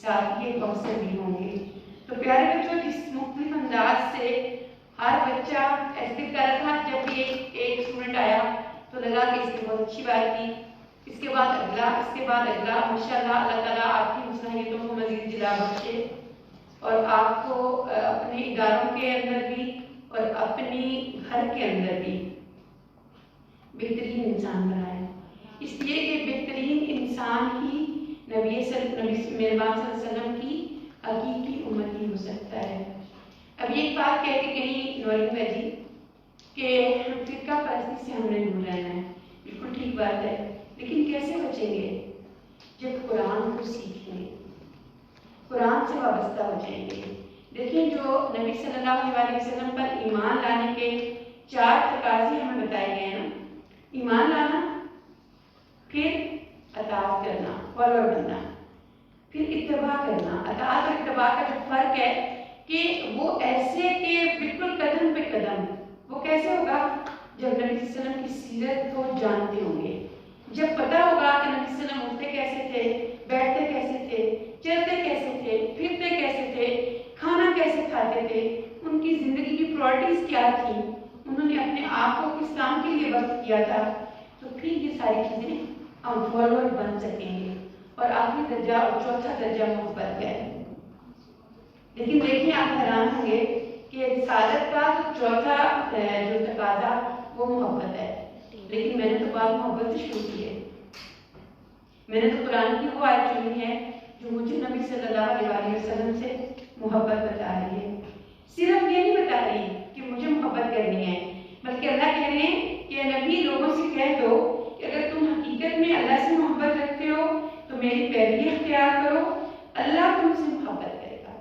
ساتھ ہی کوثر بھی ہوں گے۔ تو پیارے بچوں، جس مختلف انداز سے ہر بچہ ایسے کر رہا تھا، جب بھی ایک اسٹوڈنٹ آیا تو لگا کہ اس نے بہت اچھی بات کی، اس کے بعد اگلا، اس کے بعد اگلا، ماشاءاللہ اللہ تعالیٰ آپ کی صلاحیتوں کو مزید جلا بخشے اور آپ کو اپنے اداروں کے اندر بھی اور اپنی گھر کے اندر بھی بہترین انسان بنائے، اس لیے کہ بہترین انسان ہی نبی مہربان صلی اللہ علیہ وسلم کی حقیقی امتی ہو سکتا ہے۔ اب یہ ایک بات کہہ کے کہیں نورین بھائی کہ فرقہ پرستی سے ہم نے دور رہنا ہے، بالکل ٹھیک بات ہے، لیکن کیسے بچیں گے؟ جب قرآن کو سیکھیں گے، قرآن سے وابستہ ہو جائیں گے۔ دیکھیں، جو نبی صلی اللہ علیہ وسلم پر ایمان لانے کے 4 تقاضے ہمیں بتائے گئے ہیں نا، ایمان لانا، پھر اطاعت کرنا، فالوور بننا، پھر اتباع کرنا۔ اطاعت اور اتباع کا جو فرق ہے کہ وہ ایسے کہ بالکل قدم پہ قدم، وہ کیسے ہوگا؟ جب نبی صلی اللہ علیہ وسلم کی سیرت کو جانتے ہوں گے، جب پتہ ہوگا کہ نبی صلی اللہ علیہ وسلم اٹھتے کیسے تھے، بیٹھتے کیسے تھے، چلتے کیسے تھے، پھرتے کیسے تھے، کھانا کیسے کھاتے تھے، ان کی زندگی کی پرائرٹیز کیا تھی، انہوں نے اپنے آپ کو کس کام کے لیے وقت کیا تھا، تو پھر یہ ساری چیزیں ہم فالوور بن سکیں گے۔ اور آخری درجہ اور چوتھا درجہ محبت ہے۔ لیکن دیکھیں، آپ حیران ہوں گے کہ رسالت کا جو چوتھا جو تقاضا وہ محبت ہے، لیکن میں نے تو بات محبت سے شروع کی ہے۔ میں نے تو قرآن کی وہ آیت چنی ہے جو مجھے نبی صلی اللہ علیہ وسلم سے محبت بتا رہی ہے۔ صرف یہ نہیں بتا رہی کہ مجھے محبت کرنی ہے، بلکہ اللہ کہہ رہے ہیں کہ نبی لوگوں سے کہہ دو کہ اگر تم حقیقت میں اللہ سے محبت رکھتے ہو تو میری پیروی اختیار کرو، اللہ تم سے محبت کرے گا۔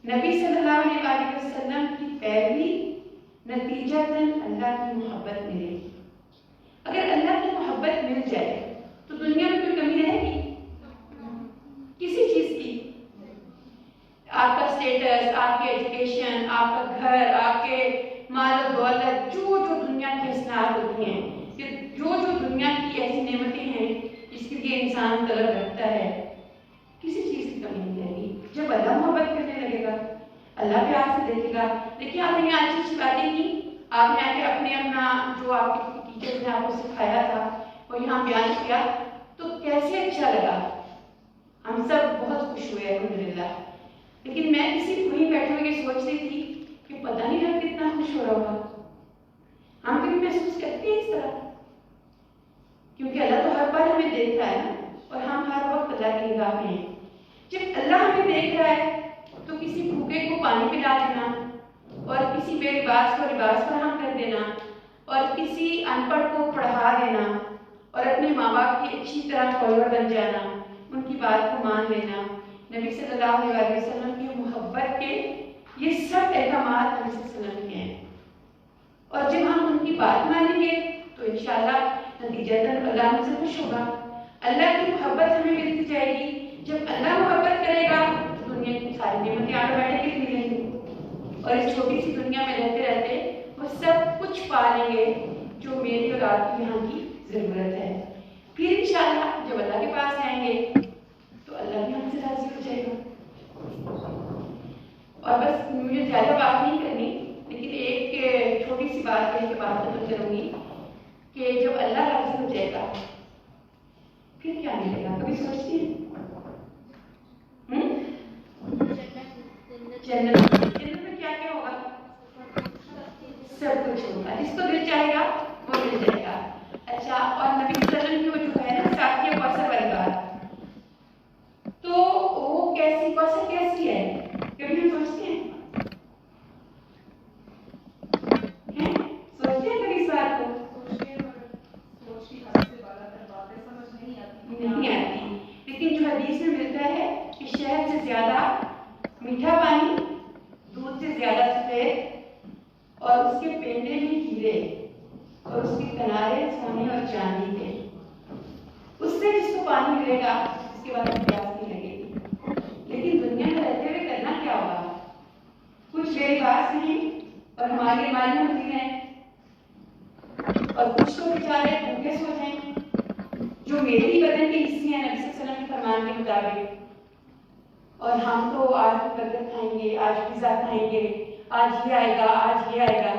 نبی صلی اللہ علیہ وسلم کی پیروی نتیجتاً اللہ کی محبت ملے گی۔ اگر اللہ کی محبت مل جائے تو دنیا میں کوئی کمی رہے گی کسی چیز کی؟ آپ کا اسٹیٹس، آپ کی ایجوکیشن، آپ کا گھر، آپ کے مال و دولت، جو دنیا کی حسنات ہوتی ہیں، کہ جو دنیا کی ایسی نعمتیں ہیں جس کے لیے انسان طلب رکھتا ہے، کسی چیز کی کمی نہیں رہے گی جب اللہ محبت کرنے لگے گا، اللہ بھی آپ سے دیکھے گا۔ دیکھیے، آپ نے آج اچھی باتیں کی، آپ نے آ کے اپنا جو آپ کے ٹیچر نے آپ کو سکھایا تھا وہ یہاں بیان کیا، تو کیسے اچھا لگا، ہم سب بہت خوش ہوئے الحمدللہ۔ لیکن میں کسی وہیں بیٹھے ہوئے سوچ رہی تھی کہ پتہ نہیں رب کتنا خوش ہو رہا ہوگا۔ ہم کبھی محسوس کرتے ہیں اس طرح؟ کیونکہ اللہ تو ہر بار ہمیں دیکھتا ہے نا، اور ہم ہر وقت اللہ کی نگاہ میں ہیں۔ جب اللہ ہمیں دیکھ رہا ہے تو کسی بھوکے کو پانی پلا دینا، اور کسی بے لباس کو لباس فراہم کر دینا، اور کسی ان پڑھ کو پڑھا دینا، اور اپنے ماں باپ کی اچھی طرح فالوور بن جانا، ان کی بات کو مان لینا، نبی صلی اللہ علیہ وسلم کی محبت کے یہ سب احکامات نبی صلی اللہ علیہ وسلم کے ہیں۔ اور جب ہم ان کی بات مانیں گے تو انشاءاللہ نتیجتاً اللہ ہم سے خوش ہوگا، اللہ کی محبت ہمیں ملتی جائے گی۔ جب اللہ محبت کرے گا تو دنیا کی ساری نعمتیں آٹومیٹکلی ملیں گی، اور اس چھوٹی سی دنیا میں رہتے رہتے وہ سب کچھ پا لیں گے جو میری اور آپ کی یہاں کی ضرورت ہے۔ پھر انشاءاللہ جب اللہ کے پاس جائیں گے تو اللہ بھی ہم سے راضی ہو جائے گا۔ اور بس مجھے زیادہ بات نہیں کرنی، لیکن ایک چھوٹی سی بات کہہ کے بات ختم کروں گی کہ جب اللہ راضی ہو جائے گا پھر کیا ملے گا؟ کبھی سوچتی ہیں؟ جنت میں کیا کیا ہوگا؟ سب کچھ ہوگا، جس کو دل چاہے گا وہ مل جائے گا۔ اچھا، اور نبی صلی اللہ علیہ وسلم کی جو ہے نا ساتھیہ کوثر والی بات، تو وہ کیسی کوثر کیسی ہے؟ کبھی ہم سوچتے ہیں؟ سوچتے ہیں کبھی اس بات کو؟ نہیں آتی، لیکن جو حدیث میں ملتا ہے کہ شہد سے زیادہ میٹھا پانی، دودھ سے زیادہ سفید، اور اس کے پینڈے میں ہیرے، اور اس کے کنارے سونے اور چاندی کے، اس سے جس کو پانی ملے گا اس کے بعد پیاس نہیں لگے گی۔ لیکن دنیا میں رہتے ہوئے کرنا کیا ہوگا؟ کچھ بے لباس نہیں اور ہماری بیماریاں ہوتی ہیں، اور کچھ تو بیچارے بھوکے سو جائیں، جو میرے ہی بدن کے حصے ہیں نبی صلی اللہ علیہ وسلم کے فرمان کے مطابق۔ اور ہم تو آج برگر کھائیں گے، آج پیزا کھائیں گے، آج یہ آئے گا، آج یہ آئے گا.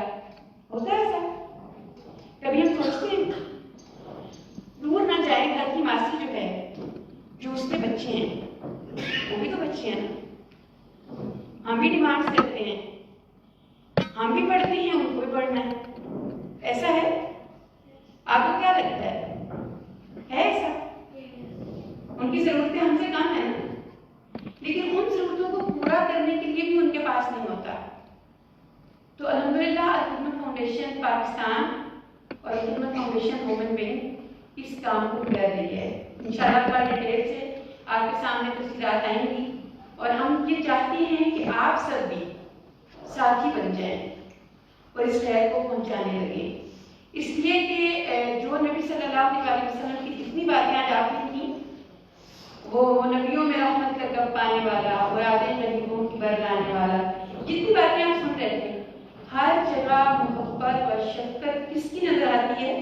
ہوتا ہے ایسا؟ کبھی ہم سوچتے ہیں دور نہ جائیں گھر کی ماسی جو ہے، جو اس کے بچے ہیں، وہ بھی تو بچے ہیں نا. ہم بھی ڈیمانڈس کرتے ہیں، ہم بھی پڑھتے ہیں، ان کو بھی پڑھنا ہے. ایسا ہے؟ آپ کو کیا لگتا ہے ایسا؟ ان کی ضرورتیں ہم سے کم ہیں نا، لیکن ان ضرورتوں کو پورا کرنے کے لیے بھی ان کے پاس نہیں ہوتا. تو الحمدللہ الخدمت فاؤنڈیشن پاکستان اور الخدمت فاؤنڈیشن وومن ونگ اس کام کو کر رہی ہے. انشاءاللہ تعالیٰ ڈیٹیل سے آپ کے سامنے تفصیلات آئیں گی، اور ہم یہ چاہتے ہیں کہ آپ سب بھی ساتھی بن جائیں اور اس خیر کو پہنچانے لگیں. اس لیے کہ جو نبی صلی اللہ علیہ وسلم کی جتنی باتیں آج آپ نے کی، وہ نبیوں میں رحمت کا کب پانے والا، مراد غریبوں کی بر لانے والا، جتنی باتیں آپ سن رہے تھے، ہر جگہ محبت اور شفقت کس کی نظر آتی ہے؟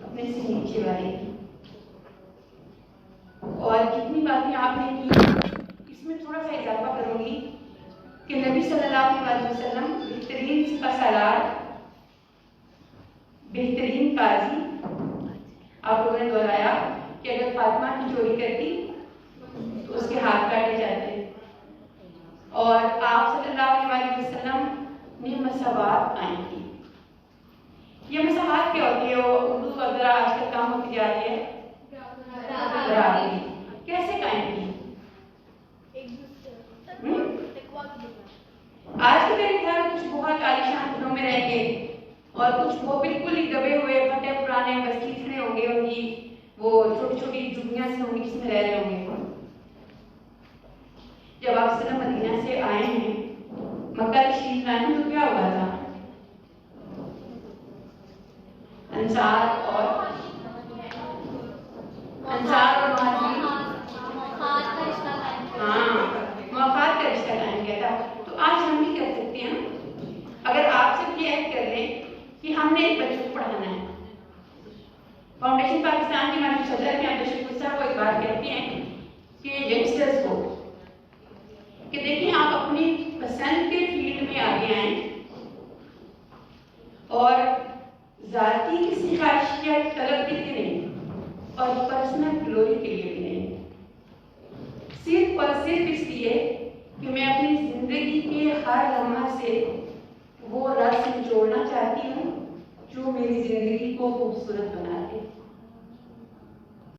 اپنے سے نیچے والے کی. اور جتنی باتیں آپ نے کی، اس میں تھوڑا سا اضافہ کروں گی کہ نبی صلی اللہ علیہ وسلم بہترین سپہ سالار، بہترین قاضی. آپ لوگوں نے دہرایا کہ اگر فاطمہ کی چوری کرتی تو اس کے ہاتھ کاٹے جاتے. اور آپ صلی اللہ علیہ وسلم نے مساوات قائم کی. یہ مساوات کیا ہوتی ہے؟ وہ اردو کا ذرا آج کل کام ہوتی جا رہی ہے، برابری. کیسے قائم کی؟ آج کے دن گھر کچھ بہت عالیشان گھروں میں رہیں گے، اور کچھ وہ بالکل ہی دبے ہوئے پھٹے پرانے بسیچڑے ہوں گے، ان کی وہ چھوٹی چھوٹی جھگیاں سے ہوں گی جس میں رہ رہے ہوں گے. جب آپ صلی اللہ مدینہ سے آئے ہیں، مکہ تشریف لائے ہیں، تو کیا ہوا تھا؟ انصار اور مہاجرین، موافقات کا رشتہ قائم کیا تھا. تو آج ہم بھی کر سکتے ہیں. اگر آپ سب یہ عہد کر لیں کہ ہم نے ایک بچوں کو پڑھانا ہے. فاؤنڈیشن پاکستان کی ہمارے صدر ہیں عبد الشکور صاحب، وہ ایک بات کہتے ہیں کہ ینگسٹرز کو کہ دیکھیں آپ اپنی پسند کے فیلڈ میں آگے آئیں، اور ذاتی کسی خواہشیت طلب کے لیے نہیں، اور پرسنل گلوری کے لیے بھی نہیں، صرف اور صرف اس لیے کہ میں اپنی زندگی کے ہر لمحہ سے وہ رس نچوڑنا چاہتی ہوں جو میری زندگی کو خوبصورت بنا دے.